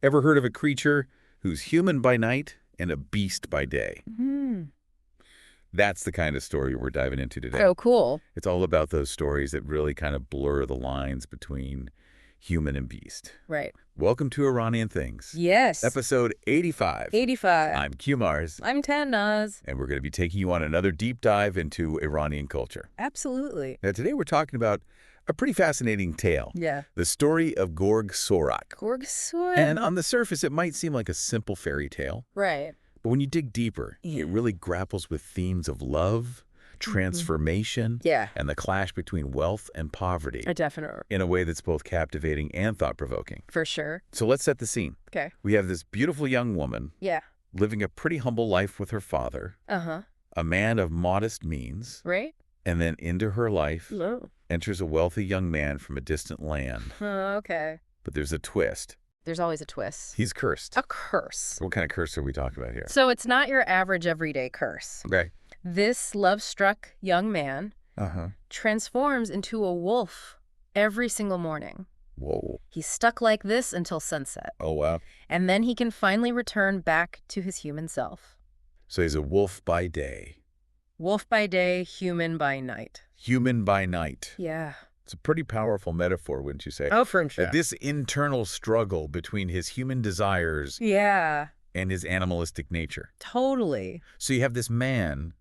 Ever heard of a creature who's human by night and a beast by day? That's the kind of story we're diving into today. Oh, cool. It's all about those stories that really kind of blur the lines between human and beast. Right. Welcome to Iranian Things. Yes. Episode 85. 85. I'm Q Mars. I'm Tannaz. And we're going to be taking you on another deep dive into Iranian culture. Absolutely. Now, today we're talking about a pretty fascinating tale. Yeah. The story of Gorg Soorat. Gorg Soorat. And on the surface, it might seem like a simple fairy tale. Right. But when you dig deeper, it really grapples with themes of love, transformation, and the clash between wealth and poverty. A definite. In a way that's both captivating and thought-provoking. For sure. So let's set the scene. Okay. We have this beautiful young woman living a pretty humble life with her father, a man of modest means, Right. and then into her life No. enters a wealthy young man from a distant land. Okay. But there's a twist. There's always a twist. He's cursed. A curse. What kind of curse are we talking about here? So it's not your average everyday curse. Okay. This love-struck young man Uh-huh. transforms into a wolf every single morning. Whoa. He's stuck like this until sunset. Oh, wow. And then he can finally return back to his human self. So he's a wolf by day. Wolf by day, human by night. Human by night. Yeah. It's a pretty powerful metaphor, wouldn't you say? Oh, for sure. That this internal struggle between his human desires Yeah. and his animalistic nature. Totally. So you have this man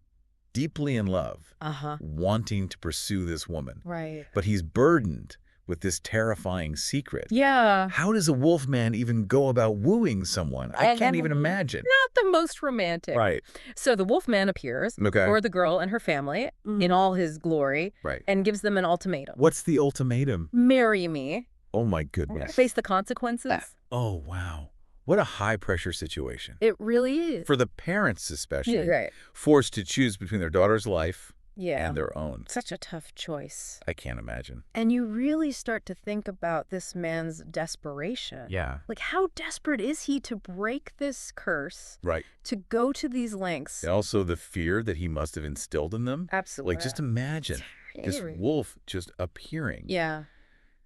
deeply in love, Uh-huh. wanting to pursue this woman. Right. But he's burdened with this terrifying secret. Yeah. How does a wolf man even go about wooing someone? I can't even imagine. Not the most romantic. Right. So the wolf man appears Okay. for the girl and her family in all his glory Right. and gives them an ultimatum. What's the ultimatum? Marry me. Oh, my goodness. Face the consequences. Oh, wow. What a high-pressure situation. It really is. For the parents especially, Right. forced to choose between their daughter's life Yeah. and their own. Such a tough choice. I can't imagine. And you really start to think about this man's desperation. Yeah. Like, how desperate is he to break this curse, Right. to go to these lengths? And also the fear that he must have instilled in them. Absolutely. Like, just imagine this Scary. wolf just appearing Yeah.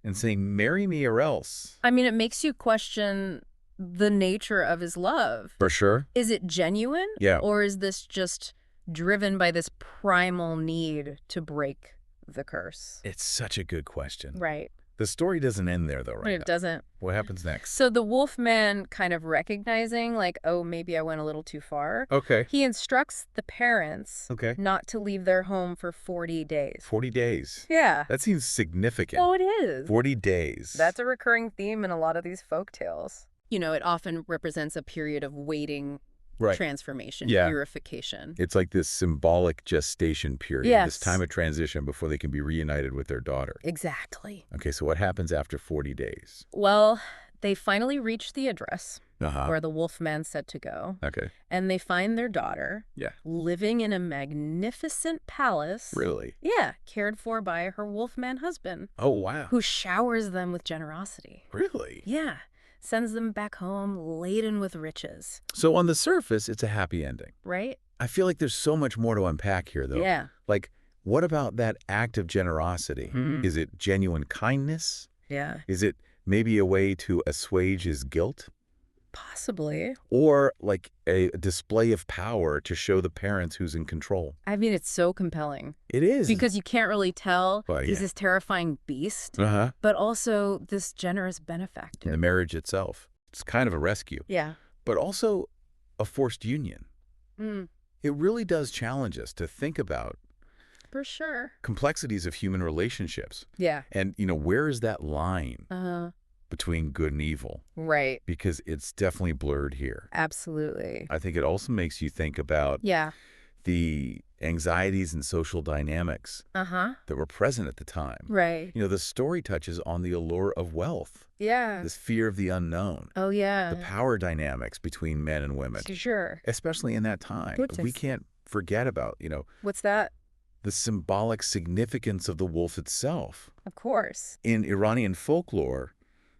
and saying, marry me or else. I mean, it makes you question the nature of his love. For sure. Is it genuine? Yeah. Or is this just driven by this primal need to break the curse? It's such a good question. Right. The story doesn't end there, though, right? It doesn't. What happens next? So the wolf man, kind of recognizing, like, oh, maybe I went a little too far. Okay. He instructs the parents Okay. not to leave their home for 40 days. 40 days. Yeah. That seems significant. Oh, it is. 40 days. That's a recurring theme in a lot of these folk tales. You know, it often represents a period of waiting, right. transformation, Yeah. purification. It's like this symbolic gestation period, Yes. this time of transition before they can be reunited with their daughter. Exactly. Okay, so what happens after 40 days? Well, they finally reach the address Uh-huh. where the wolf man said to go, Okay. and they find their daughter Yeah. living in a magnificent palace. Really? Yeah, cared for by her wolfman husband, Oh, wow. who showers them with generosity. Really? Yeah, sends them back home laden with riches, So on the surface, it's a happy ending. right? I feel like there's so much more to unpack here, though. Yeah. Like, what about that act of generosity? Is it genuine kindness? Yeah. Is it maybe a way to assuage his guilt? Possibly. Or like a display of power to show the parents who's in control? I mean, it's so compelling It is. because you can't really tell Well, he's yeah. this terrifying beast, Uh-huh. but also this generous And benefactor. the marriage itself. It's kind of a rescue, Yeah. but also a forced union. Mm, It really does challenge us to think about for sure. complexities of human relationships. Yeah. And, where is that line Uh-huh. between good and evil? Right. Because it's definitely blurred here. Absolutely. I think it also makes you think about Yeah. the anxieties and social dynamics Uh-huh. that were present at the time. Right. The story touches on the allure of wealth, Yeah. this fear of the unknown, Oh, yeah. the power dynamics between men and women, Sure. especially in that time. Goodness. We can't forget about, What's that? the symbolic significance of the wolf itself. Of course. In Iranian folklore,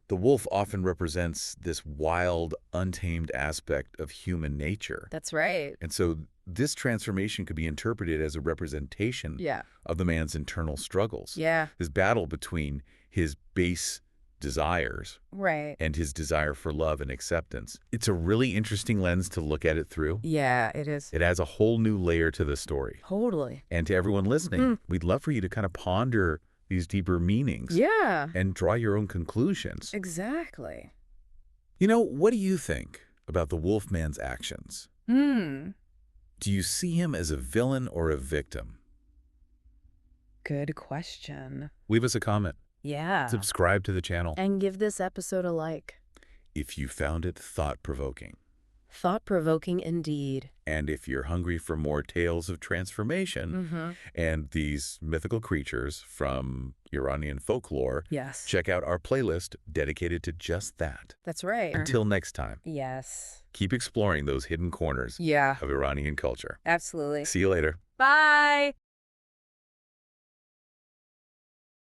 the wolf often represents this wild, untamed aspect of human nature. That's right. And so this transformation could be interpreted as a representation Yeah. of the man's internal struggles. Yeah. This battle between his base desires Right. and his desire for love and acceptance. It's a really interesting lens to look at it through. Yeah, it is. It adds a whole new layer to the story. Totally. And to everyone listening, we'd love for you to kind of ponder these deeper meanings. Yeah. And draw your own conclusions. Exactly. You know, what do you think about the Wolfman's actions? Do you see him as a villain or a victim? Good question. Leave us a comment. Yeah. Subscribe to the channel. And give this episode a like. If you found it thought-provoking. Thought-provoking indeed. And if you're hungry for more tales of transformation and these mythical creatures from Iranian folklore, yes, check out our playlist dedicated to just that. That's right. Until next time. Yes. Keep exploring those hidden corners of Iranian culture. Absolutely. See you later. Bye.